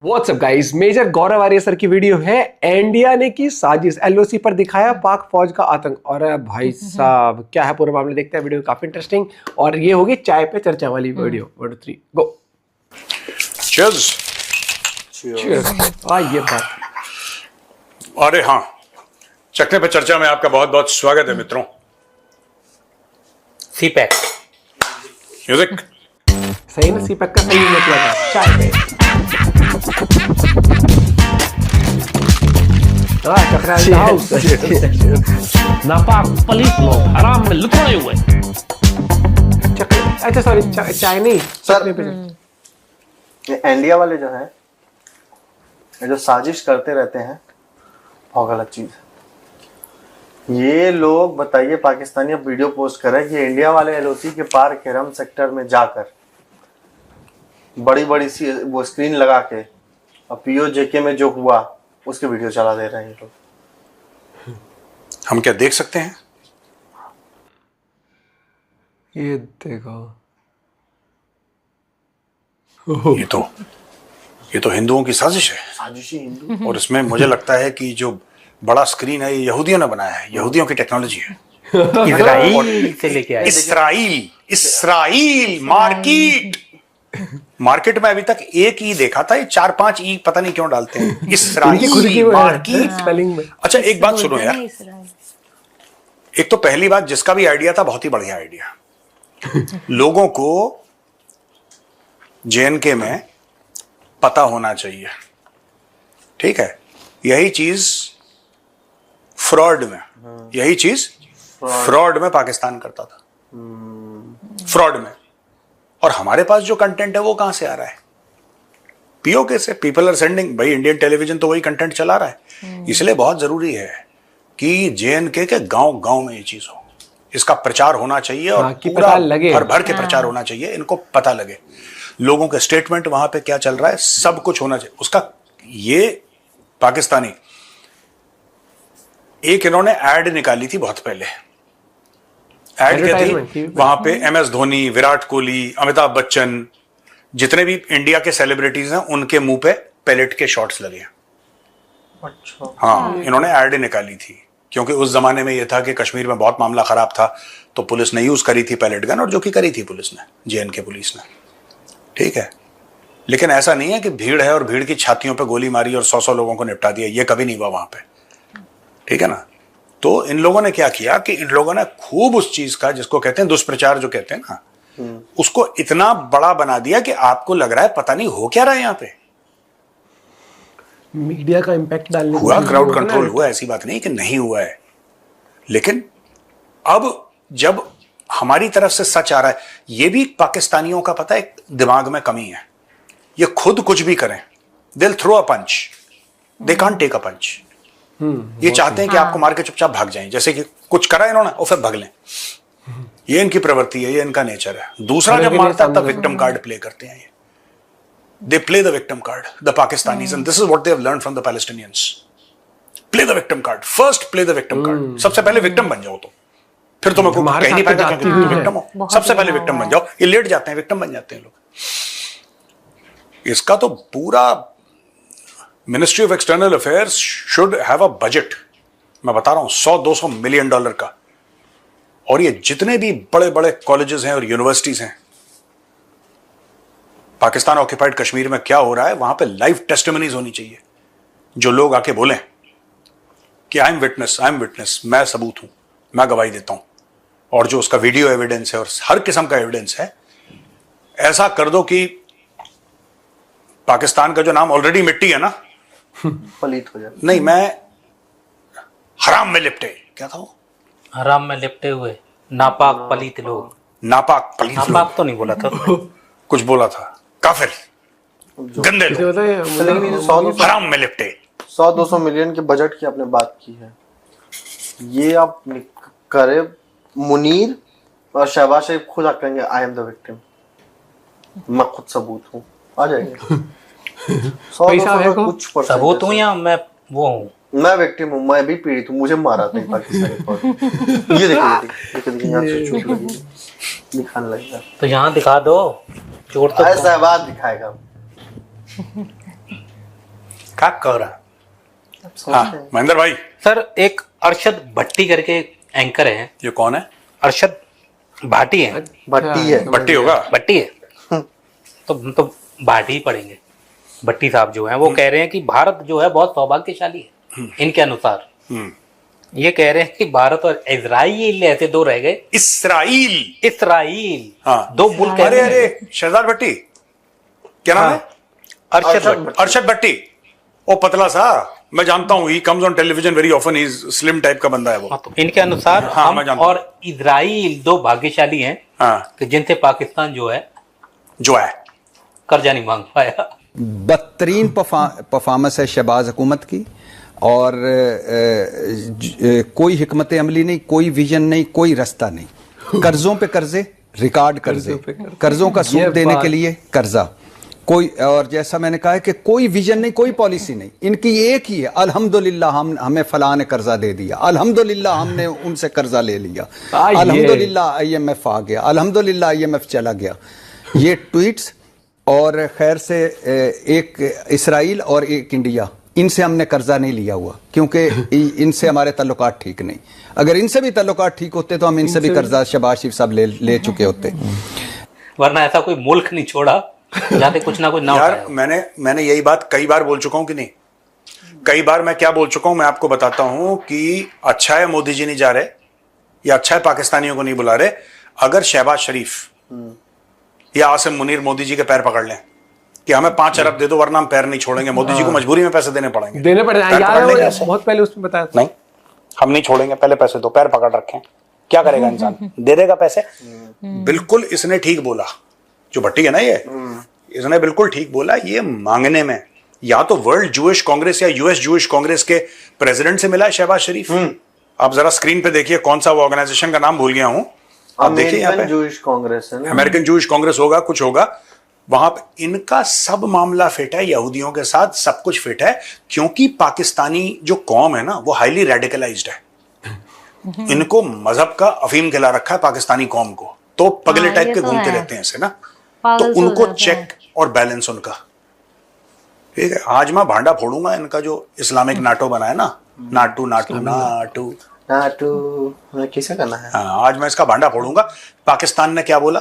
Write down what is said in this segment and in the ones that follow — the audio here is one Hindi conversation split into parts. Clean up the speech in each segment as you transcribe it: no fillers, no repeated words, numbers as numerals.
व्हाट्सअप गाइस, मेजर गौरव आर्य सर की वीडियो है। इंडिया ने की साजिश, एलओसी पर दिखाया पाक फौज का आतंक। और भाई साहब क्या है पूरा मामला, देखते हैं वीडियो, काफी इंटरेस्टिंग। और ये होगी चाय पे चर्चा वाली वीडियो। 1 2 3 गो। चीयर्स। ये बात। अरे हाँ, चखने पे चर्चा में आपका बहुत बहुत स्वागत है मित्रों। सीपैक म्यूजिक सही ना, सीपैक का सही मतलब है चाय पे। चखना इन द हाउस। नापाक पलीत लोग हराम में लुटाए हुए। अच्छा सॉरी, चाय नहीं सर। ये इंडिया वाले जो है, ये जो साजिश करते रहते हैं, बहुत गलत चीज है। ये लोग बताइए, पाकिस्तानी अब वीडियो पोस्ट कर रहे हैं कि इंडिया वाले एलओसी के पार केरम सेक्टर में जाकर बड़ी बड़ी सी वो स्क्रीन लगा के और पीओजेके में जो हुआ उसके वीडियो चला दे रहे हैं ये लोग। हम क्या देख सकते हैं? ये देखो, ये तो हिंदुओं की साजिश है। साजिशी हिंदू। और इसमें मुझे लगता है कि जो बड़ा स्क्रीन है ये यहूदियों ने बनाया है, यहूदियों की टेक्नोलॉजी है। इजराइल से लेके आए। इसराइल मार्केट में अभी तक एक ई देखा था, ये 4-5 ई पता नहीं क्यों डालते हैं। इसराइल मार्केट स्पेलिंग में। अच्छा एक बात सुनो यार, एक तो पहली बात, जिसका भी आइडिया था बहुत ही बढ़िया आइडिया। लोगों को जेएनके में पता होना चाहिए, ठीक है। यही चीज फ्रॉड में पाकिस्तान करता था, फ्रॉड में। और हमारे पास जो कंटेंट है वो कहां से आ रहा है? पीओके से। People are sending. भाई इंडियन टेलीविजन तो वही कंटेंट चला रहा है। इसलिए बहुत जरूरी है कि जेएनके के गांव गांव में ये चीज हो, इसका प्रचार होना चाहिए और पूरा भर भर के प्रचार होना चाहिए, इनको पता लगे। लोगों के स्टेटमेंट वहां पे क्या चल रहा है सब कुछ होना चाहिए उसका। ये पाकिस्तानी एक इन्होंने एड निकाली थी बहुत पहले। एड क्या थी? वहां पे एमएस धोनी, विराट कोहली, अमिताभ बच्चन, जितने भी इंडिया के सेलिब्रिटीज हैं उनके मुंह पे पैलेट के शॉट्स लगे हैं। अच्छा। हाँ, इन्होंने एड निकाली थी क्योंकि उस जमाने में यह था कि कश्मीर में बहुत मामला खराब था, तो पुलिस ने यूज करी थी पैलेट गन, और जो कि करी थी पुलिस ने, जेएनके पुलिस ने, ठीक है। लेकिन ऐसा नहीं है कि भीड़ है और भीड़ की छातियों पे गोली मारी और 100 लोगों को निपटा दिया, ये कभी नहीं हुआ वहां पे, ठीक है ना। तो इन लोगों ने क्या किया कि इन लोगों ने खूब उस चीज का, जिसको कहते हैं दुष्प्रचार जो कहते हैं ना, उसको इतना बड़ा बना दिया कि आपको लग रहा है पता नहीं हो क्या रहा है यहाँ पे। मीडिया का इंपैक्ट डालने हुआ, क्राउड कंट्रोल हुआ, ऐसी बात नहीं कि नहीं हुआ है। लेकिन अब जब हमारी तरफ से सच आ रहा है, ये भी पाकिस्तानियों का पता है दिमाग में कमी है। ये खुद कुछ भी करें, they will throw a punch, they can't take a punch. ये चाहते हैं कि आपको मार के चुपचाप भाग जाएं, जैसे कि कुछ करा इन्होंने और फिर भाग लें। ये इनकी प्रवृत्ति है, ये इनका नेचर है। दूसरा जब मारता है तब विक्टिम कार्ड प्ले करते हैं। ये they play the victim card, the Pakistanis, and this is what they have learned from the Palestinians. Play the victim card first, play the victim card. सबसे पहले विक्टिम बन जाओ, तो फिर तुम्हें को कहीं नहीं पाएगा कि तुम विक्टिम हो। सबसे पहले विक्टिम बन जाओ। ये लेट जाते हैं, विक्टिम बन जाते हैं लोग। इसका तो पूरा ministry of external affairs should have a budget, मैं बता रहा हूं, $100-200 मिलियन का। और ये जितने भी बड़े बड़े कॉलेजेस हैं और यूनिवर्सिटीज हैं, पाकिस्तान ऑक्यूपाइड कश्मीर में क्या हो रहा है वहां पे लाइव टेस्टिमनीज होनी चाहिए, जो लोग आके बोलें कि आई एम विटनेस, मैं सबूत हूं, मैं गवाही देता हूं। और जो उसका वीडियो एविडेंस है और हर किस्म का एविडेंस है, ऐसा कर दो कि पाकिस्तान का जो नाम ऑलरेडी मिट्टी है ना, पलीत हो जाए। नहीं, मैं हराम में लिपटे, क्या था वो? हराम में लिपटे हुए नापाक पलीत लोग। नापाक पलीत लोग। नापाक तो नहीं बोला था, कुछ बोला था, काफिर, गंदे लोग, लेकिन ये 100-200 हराम में लिपटे। 100-200 मिलियन के बजट की आपने बात की है, ये आप करे मुनीर और शहबाज शरीफ खुद आ कहेंगे आई एम द विक्टिम, मैं खुद सबूत हूँ, आ जाएंगे। 100-200 कुछ सबूत हूँ या मैं वो हूँ, मैं विक्टिम हूँ, मैं भी पीड़ित हूँ, मुझे मारा था पाकिस्तानी फौज। ये देखिए यहाँ से चोट लगी, दिखाने लगेगा। तो यहाँ दिखा दो, चोट तो सहवाग दिखाएगा। क्या कह रहा आप सोचते हाँ हैं। महेंद्र भाई, सर एक अरशद भट्टी करके एंकर हैं, ये कौन है? अरशद भाटी है, भट्टी है। भट्टी होगा। भट्टी है तो भाटी ही पढ़ेंगे। भट्टी साहब जो हैं वो कह रहे हैं कि भारत जो है बहुत सौभाग्यशाली है इनके अनुसार। ये कह रहे हैं कि भारत और इजराइल ऐसे दो रह गए। इसराइल। इसराइल हाँ। दो मुल्क अरे ऐसे हैं। शहजाद भट्टी, क्या नाम है? अरशद भट्टी। अरशद भट्टी। ओ पतला सा, मैं जानता हूँ, he comes on television very often, he slim type का बंदा है वो। हाँ, तो इनके अनुसार हाँ, हम मैं जानता हूँ। और इजराइल दो भाग्यशाली हैं हाँ कि जिनसे पाकिस्तान जो है जो है कर्जा नहीं मांग पाया। बदतरीन परफॉर्मेंस है शहबाज हुकूमत की, और कोई हिकमत अमली नहीं, कोई विजन नहीं, कोई रास्ता नहीं। कर्जों पे कर्जे, रिकॉर्ड कर्जे, कर्जों का सूद देने के लिए कर्जा, कोई, और जैसा मैंने कहा है कि कोई विजन नहीं, कोई पॉलिसी नहीं, इनकी एक ही है, अल्हम्दुलिल्लाह हमें फलां ने कर्जा दे दिया, अल्हम्दुलिल्लाह हमने उनसे कर्जा ले लिया, अल्हम्दुलिल्लाह IMF आ गया, अल्हम्दुलिल्लाह IMF चला गया। ये ट्वीट्स, और खैर से एक इसराइल और एक इंडिया, इनसे हमने कर्जा नहीं लिया हुआ, क्योंकि इनसे हमारे ताल्लुकात ठीक नहीं। अगर इनसे भी ताल्लुकात ठीक होते तो हम इनसे भी कर्जा शहबाज शरीफ साहब ले चुके होते। वरना ऐसा कोई मुल्क नहीं छोड़ा जहाँ पे कुछ ना कुछ ना यार उठाया। मैंने यही बात कई बार बोल चुका हूं कि नहीं? कई बार मैं क्या बोल चुका हूं, मैं आपको बताता हूं कि अच्छा है मोदी जी नहीं जा रहे, या अच्छा है पाकिस्तानियों को नहीं बुला रहे। अगर शहबाज शरीफ या आसिम मुनीर मोदी जी के पैर पकड़ लें कि हमें 5 अरब दे दो वरना हम पैर नहीं छोड़ेंगे, मोदी जी को मजबूरी में पैसे देने पड़ेंगे। देने पड़े पैर यार, पकड़ने वो कैसे? बहुत पहले उसमें बताया था। नहीं, हम नहीं छोड़ेंगे, पहले पैसे दो, पैर पकड़ रखे हैं, क्या करेगा इंसान? दे देगा पैसे। बिल्कुल इसने ठीक बोला, जो भट्टी है ना, ये इसने बिल्कुल ठीक बोला। ये मांगने में या तो वर्ल्ड जूइश कांग्रेस या US जूइश कांग्रेस के प्रेसिडेंट से मिला है शहबाज शरीफ। आप जरा स्क्रीन पे देखिए, कौन सा वो ऑर्गेनाइजेशन का नाम भूल गया हूं, आप देखिए यहाँ पे, जूइश कांग्रेस है ना? अमेरिकन जूइश कांग्रेस होगा, कुछ होगा वहां पे। इनका सब मामला फिट है, यहूदियों के साथ सब कुछ फिट है, क्योंकि पाकिस्तानी जो कौम है ना वो हाईली रेडिकलाइज्ड है। इनको मजहब का अफीम खिला रखा है पाकिस्तानी कौम को, तो पगले हाँ, टाइप ये के तो घूमते है। रहते हैं ऐसे ना, पागल तो से हो उनको जाते चेक हैं। और बैलेंस उनका ठीक है। आज मैं भांडा फोड़ूंगा इनका जो इस्लामिक नाटो बनाया ना, नाटू नाटू नाटू नाटू किसे करना है? हाँ, आज मैं इसका भांडा फोड़ूंगा। पाकिस्तान ने क्या बोला?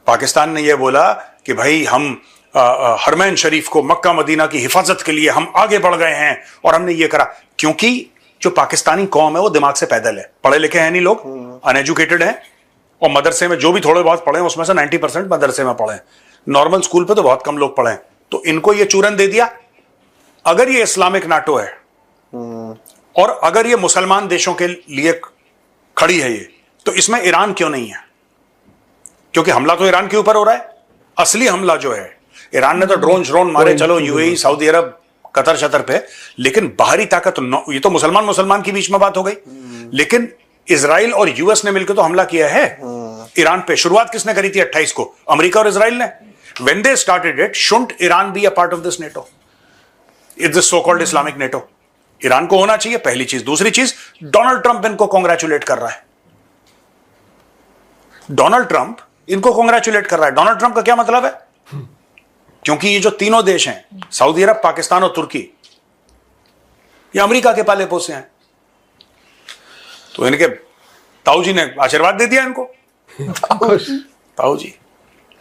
पाकिस्तान ने यह बोला कि भाई हम हरमैन शरीफ को, मक्का मदीना की हिफाजत के लिए हम आगे बढ़ गए हैं और हमने ये करा। क्योंकि जो पाकिस्तानी कौम है वो दिमाग से पैदल है, पढ़े लिखे हैं नहीं लोग, अनएजुकेटेड हैं, और मदरसे में जो भी थोड़े बहुत पढ़े उसमें से 90% मदरसे में पढ़े, नॉर्मल स्कूल पे तो बहुत कम लोग पढ़े। तो इनको ये चूरन दे दिया, अगर ये इस्लामिक नाटो है और अगर ये मुसलमान देशों के लिए खड़ी है ये, तो इसमें ईरान क्यों नहीं है? क्योंकि हमला तो ईरान के ऊपर हो रहा है। असली हमला जो है, ईरान ने तो ड्रोन मारे, चलो UAE, सऊदी अरब, कतर शतर पे, लेकिन बाहरी ताकत ये तो मुसलमान के बीच में बात हो गई। लेकिन इजराइल और US ने मिलकर तो हमला किया है ईरान पे। शुरुआत किसने करी थी? 28 को अमेरिका और इजराइल ने। When they started it, shouldn't Iran be a part of this NATO? It's this so-called Islamic NATO. Iran को होना चाहिए, पहली चीज। दूसरी चीज, डोनाल्ड ट्रंप इनको कांग्रेचुलेट कर रहा है। डोनाल्ड ट्रंप इनको कांग्रेचुलेट कर रहा है। डोनाल्ड ट्रंप का क्या मतलब है? क्योंकि ये जो तीनों देश हैं, सऊदी अरब, पाकिस्तान और तुर्की, ये अमेरिका के पाले पोसे हैं। तो इनके ताऊ जी ने आशीर्वाद दे दिया इनको। ताऊ जी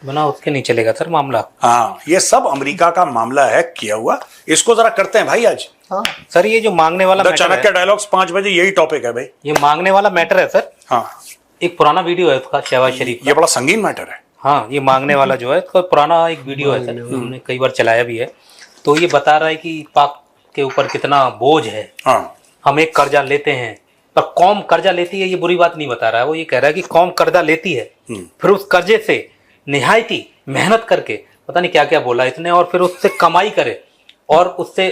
बना उसके नहीं चलेगा सर मामला। हाँ, ये सब अमेरिका का मामला है किया हुआ। इसको जरा करते हैं भाई आज। हाँ। सर ये जो मांगने वाला द मैटर चाणक्य है, डायलॉग्स 5 बजे, यही टॉपिक है भाई। ये मांगने वाला मैटर है सर। हाँ, एक पुराना वीडियो है उसका, शहबाज शरीफ का। ये बड़ा संगीन मैटर है। हाँ, ये मांगने वाला जो है उसका पुराना एक वीडियो है सर, हमने कई बार चलाया भी है। तो ये बता रहा है कि पाक के ऊपर कितना बोझ है। हाँ, हम एक कर्जा लेते हैं, पर कौम कर्जा लेती है, ये बुरी बात नहीं बता रहा है। वो ये कह रहा है कि कौम कर्जा लेती है, फिर उस कर्जे से निहायती मेहनत करके, पता नहीं क्या क्या बोला इसने, और फिर उससे कमाई करे और उससे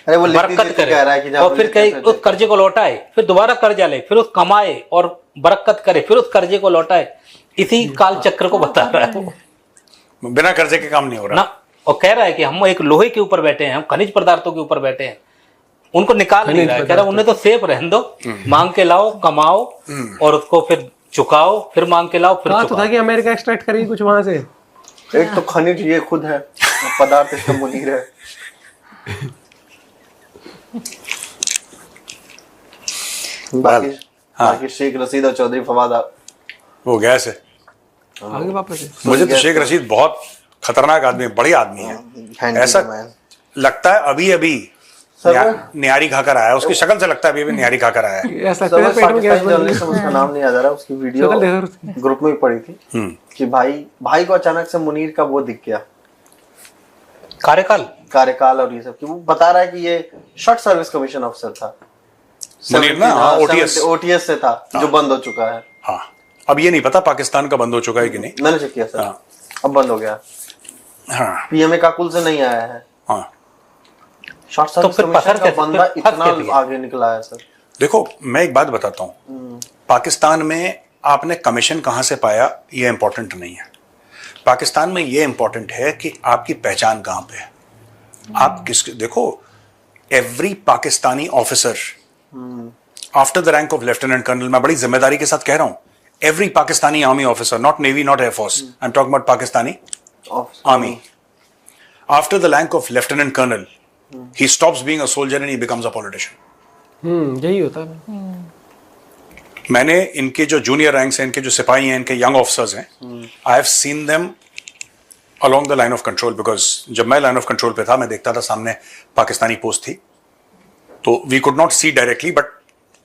अरे वो बरकत करे, कह रहा है कि और फिर कहीं उस कर्जे को लौटाए, फिर दोबारा कर्जा ले, फिर उस कमाए और बरकत करे, फिर उस कर्जे को लौटाए। इसी काल चक्र को बता रहा है वो। बिना कर्जे के काम नहीं हो रहा ना, और कह रहा है कि हम एक लोहे के ऊपर बैठे हैं, हम खनिज पदार्थों के ऊपर बैठे हैं, उनको निकाल नहीं रहा है। कह रहा है उन्हें तो सेफ रहने दो, मांग के लाओ, कमाओ और उसको फिर चुकाओ, फिर मांग के लाओ, फिर कहा तो चुकाओ। था कि अमेरिका एक्सट्रैक्ट करेगी कुछ वहां से। एक तो खनिज ये खुद है, पदार्थ इसका मुनीर है। बाकी हाँ। बाकी शेख रशीद और चौधरी फवाद वो गैस है। आगे वापस है। मुझे तो शेख रशीद बहुत खतरनाक आदमी है, बढ़िया आदमी है। हैंडी ऐसा मैन। लगता है अभी अभी सर, निहारी खाकर आया है। उसकी शक्ल से लगता है अभी अभी निहारी खाकर आया है। ऐसा लगता है पेट में गैस पाकिस्तानी बन जर्नलिस्ट, उसका नाम नहीं याद आ रहा, उसकी वीडियो शक्ल देखा उसकी। ग्रुप में भी पड़ी थी कि भाई को अचानक से मुनीर का वो दिख गया, कार्यकाल और ये सब, कि वो बता रहा है कि ये शॉर्ट सर्विस कमीशन ऑफिसर था। मुनीर ना, हाँ, OTS ओटीएस से था, जो बंद हो चुका है। हाँ, अब ये नहीं पता पाकिस्तान का बंद हो चुका है कि नहीं। मैंने चेक किया सर, हाँ। अब बंद हो गया। हाँ पीएमए काकुल से नहीं आया है। हाँ। शॉर्ट सर्विस फिर कमीशन पसर का कैसे- बंदा फिर फंस इतना कैसे गया? आगे निकला है सर। देखो मैं एक बात बताता हूँ, पाकिस्तान में आपने कमीशन कहाँ से पाया ये इंपॉर्टेंट नहीं है। पाकिस्तान में ये इंपॉर्टेंट है कि आपकी पहचान कहाँ पे है, आप किस, देखो every Pakistani officer after the rank of lieutenant colonel, मैं बड़ी जिम्मेदारी के साथ कह रहा हूं, every Pakistani army officer, not navy not air force, I am talking about Pakistani army, after the rank of lieutenant colonel he stops being a soldier and he becomes a politician. यही होता है। मैंने इनके जो जूनियर रैंक्स हैं, इनके जो सिपाही हैं, इनके यंग ऑफिसर्स हैं, I have seen them along the line of control, because जब मैं लाइन ऑफ कंट्रोल पे था मैं देखता था सामने पाकिस्तानी पोस्ट थी, तो we could not see directly but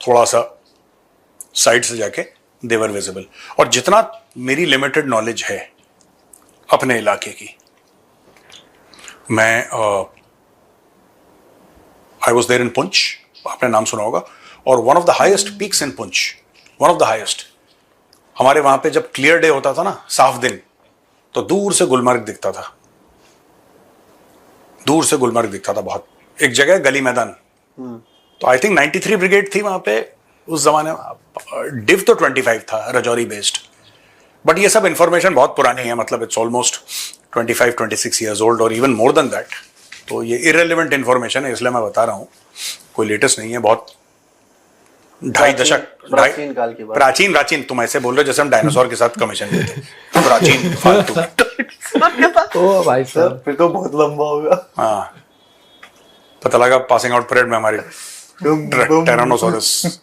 थोड़ा सा साइड से जाके दे वर विजिबल। और जितना मेरी लिमिटेड नॉलेज है अपने इलाके की, मैं I was there in Poonch, आपने नाम सुना होगा, और one of the highest peaks in Poonch, one of the highest, हमारे वहां पे जब क्लियर डे होता था ना, साफ दिन, तो दूर से गुलमर्ग दिखता था, दूर से गुलमर्ग दिखता था बहुत। एक जगह गली मैदान, तो आई थिंक 93 ब्रिगेड थी वहां पे उस जमाने में, डिव तो 25 था रजौरी बेस्ड, बट ये सब इंफॉर्मेशन बहुत पुरानी है, मतलब इट्स ऑलमोस्ट 25-26 ईयर्स ओल्ड और इवन मोर देन दैट, तो ये इररिलेवेंट इंफॉर्मेशन है, इसलिए मैं बता रहा हूं, कोई लेटेस्ट नहीं है, बहुत ढाई दशक, प्राचीन काल की बात। प्राचीन तुम ऐसे बोल रहे हो जैसे हम डायनासोर के साथ कमीशन लेते, प्राचीन फालतू। ओ भाई साहब, फिर तो बहुत लंबा होगा। हाँ, पता लगा पासिंग आउट परेड में हमारी टायरानोसोरस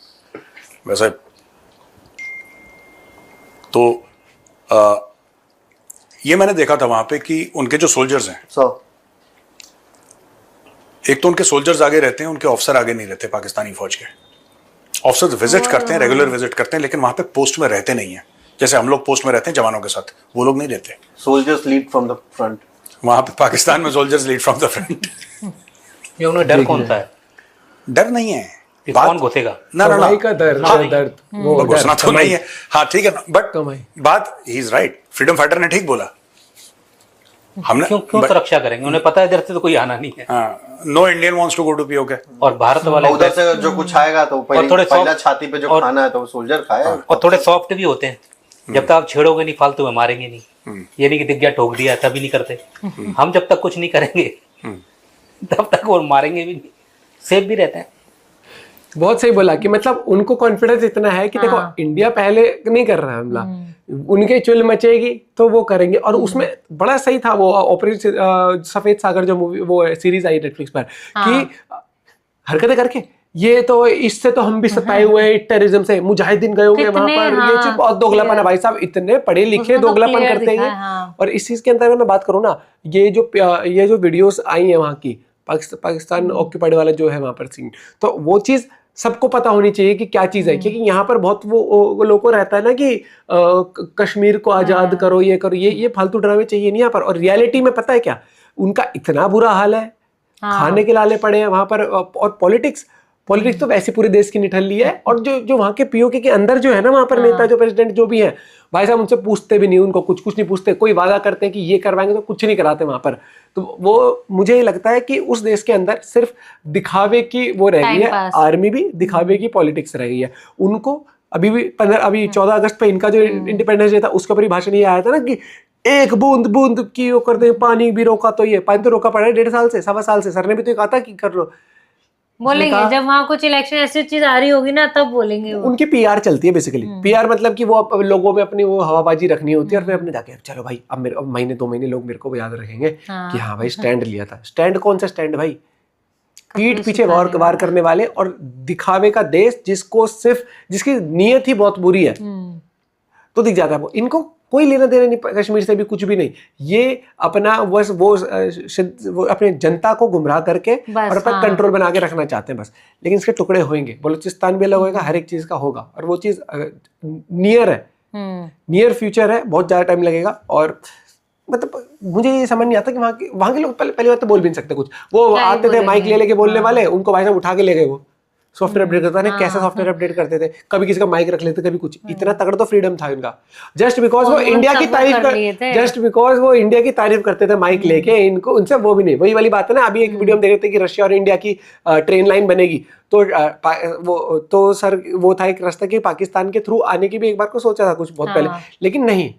वैसे। तो ये मैंने देखा था वहां पे कि उनके जो सोल्जर्स हैं, एक तो उनके सोल्जर्स आगे रहते हैं, उनके ऑफिसर आगे नहीं रहते। पाकिस्तानी फौज के ऑफिसर्स विजिट करते हैं, रेगुलर विजिट करते हैं, लेकिन वहां पे पोस्ट में रहते नहीं है, जैसे हम लोग पोस्ट में रहते हैं जवानों के साथ, वो लोग नहीं रहते। Soldiers lead from the front. वहां पे पाकिस्तान में soldiers lead from the front. ये उन्हें डर कौन सा है डर नहीं है, कि बात- कौन घुसेगा? ना ना कमाई का दर्द, हाँ, दर्द वो वो घुसना डर, तो कमाई। नहीं है, हाँ ठीक है ना, बट कमाई। बात he is right, freedom fighter ने ठीक बोला, हमने क्यों सुरक्षा करेंगे? उन्हें पता है इधर से तो कोई आना नहीं है। No Indian wants to go to POK. और भारत वाले उधर से जो कुछ आएगा तो और थोड़े पहला soft- छाती पे जो और- खाना है तो वो सोल्जर खाएगा। और थोड़े सॉफ्ट भी होते हैं, जब तक आप छेड़ोगे नहीं फालतू में मारेंगे नहीं, ये नहीं कि दिख गया ठोक दिया तभी नहीं करते। हम जब तक कुछ नहीं करेंगे तब तक वो मारेंगे भी नहीं, सेफ भी रहते हैं। बहुत सही बोला कि मतलब उनको कॉन्फिडेंस इतना है कि देखो इंडिया पहले नहीं कर रहा है हमला, उनके चुल मचेगी तो वो करेंगे। और उसमें बड़ा सही था वो ऑपरेशन सफेद सागर जो मूवी वो सीरीज आई नेटफ्लिक्स पर कि हरकतें करके ये तो इससे तो हम भी सताए हुए हैं, टेररिज्म से, मुजाहिदीन गए हुए वहां पर, ये चीज बहुत दोगलापन है भाई साहब, इतने पढ़े लिखे उसमें तो दोगलापन clear करते दिखा हैं। है, हाँ। और इस चीज के अंदर मैं बात करूँ ना, ये जो वीडियोस आई है वहां की, पाकिस्तान ऑक्यूपाइड वाला जो है वहां पर सीन, तो वो चीज सबको पता होनी चाहिए कि क्या चीज है, क्योंकि यहाँ पर बहुत वो लोगों को रहता है ना कि कश्मीर को आजाद करो, ये करो, ये फालतू ड्रामे चाहिए नहीं यहाँ पर। और रियलिटी में पता है क्या, उनका इतना बुरा हाल है, खाने के लाले पड़े हैं वहां पर। और पॉलिटिक्स तो वैसे पूरे देश की निठल्ली है। और जो वहाँ के पीओके के अंदर जो है ना वहां पर नेता, जो प्रेसिडेंट जो भी है भाई साहब, उनसे पूछते भी नहीं, उनको कुछ नहीं पूछते, कोई वादा करते हैं कि ये करवाएंगे तो कुछ नहीं कराते वहां पर। तो वो मुझे लगता है कि उस देश के अंदर सिर्फ दिखावे की वो रह गई है, आर्मी भी दिखावे की पॉलिटिक्स रह गई है। उनको अभी 14 अगस्त पे इनका जो इंडिपेंडेंस डे था उसके ऊपर ही भाषण ये आया था ना कि एक बूंद बूंद की वो कर दे, पानी भी रोका, तो ये पानी तो रोका पड़ा है 1.5 साल से, 1.25 साल से। सर ने भी तो कहा था कि कर लो, बोलेंगे जब वहाँ कुछ इलेक्शन ऐसी चीज आ रही होगी ना तब बोलेंगे वो। उनकी पीआर चलती है बेसिकली। पीआर मतलब कि वो लोगों में अपनी वो हवाबाजी रखनी होती है, और फिर अपने जाके चलो भाई अब 1-2 महीने लोग मेरे को याद रखेंगे कि हाँ भाई स्टैंड लिया था। स्टैंड कौन सा स्टैंड भाई, पीठ पीछे वार करने वाले और दिखावे का देश, जिसको सिर्फ जिसकी नीयत ही बहुत बुरी है तो दिख जाता है वो। इनको कोई लेना देना नहीं कश्मीर से भी, कुछ भी नहीं। ये अपना वो अपने जनता को गुमराह करके और अपना कंट्रोल बना के रखना चाहते हैं बस। लेकिन इसके टुकड़े होंगे, बलूचिस्तान भी अलग होगा, हर एक चीज का होगा, और वो चीज नियर है, नियर फ्यूचर है, बहुत ज्यादा टाइम लगेगा। और मतलब मुझे ये समझ नहीं आता कि वहाँ के लोग पहली बात तो बोल भी नहीं सकते कुछ। वो आते थे माइक ले लेके बोलने वाले, उनको भाई साहब उठा के ले गए, वो सॉफ्टवेयर अपडेट करता है, कैसे सॉफ्टवेयर अपडेट करते थे, कभी किसी का माइक रख लेते, कभी कुछ। इतना तगड़ा तो फ्रीडम था इनका, जस्ट बिकॉज वो इंडिया की तारीफ करते थे माइक लेके। इनको उनसे वो भी नहीं, वही वाली बात है ना। अभी एक वीडियो में देख रहे थे कि रशिया और इंडिया की ट्रेन लाइन बनेगी, तो सर वो था एक रास्ता कि पाकिस्तान के थ्रू आने की भी एक बार को सोचा था कुछ बहुत पहले, लेकिन नहीं,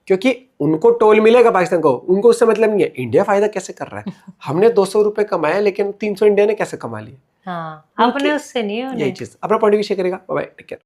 क्योंकि उनको टोल मिलेगा पाकिस्तान को, उनको उससे मतलब नहीं है। इंडिया फायदा कैसे कर रहा है? हमने 200 रुपए कमाए, लेकिन 300 इंडिया ने कैसे कमा लिए? हाँ, अपने उससे नहीं है। यही चीज अपना पॉइंट भी शेयर करेगा। Bye bye, take care.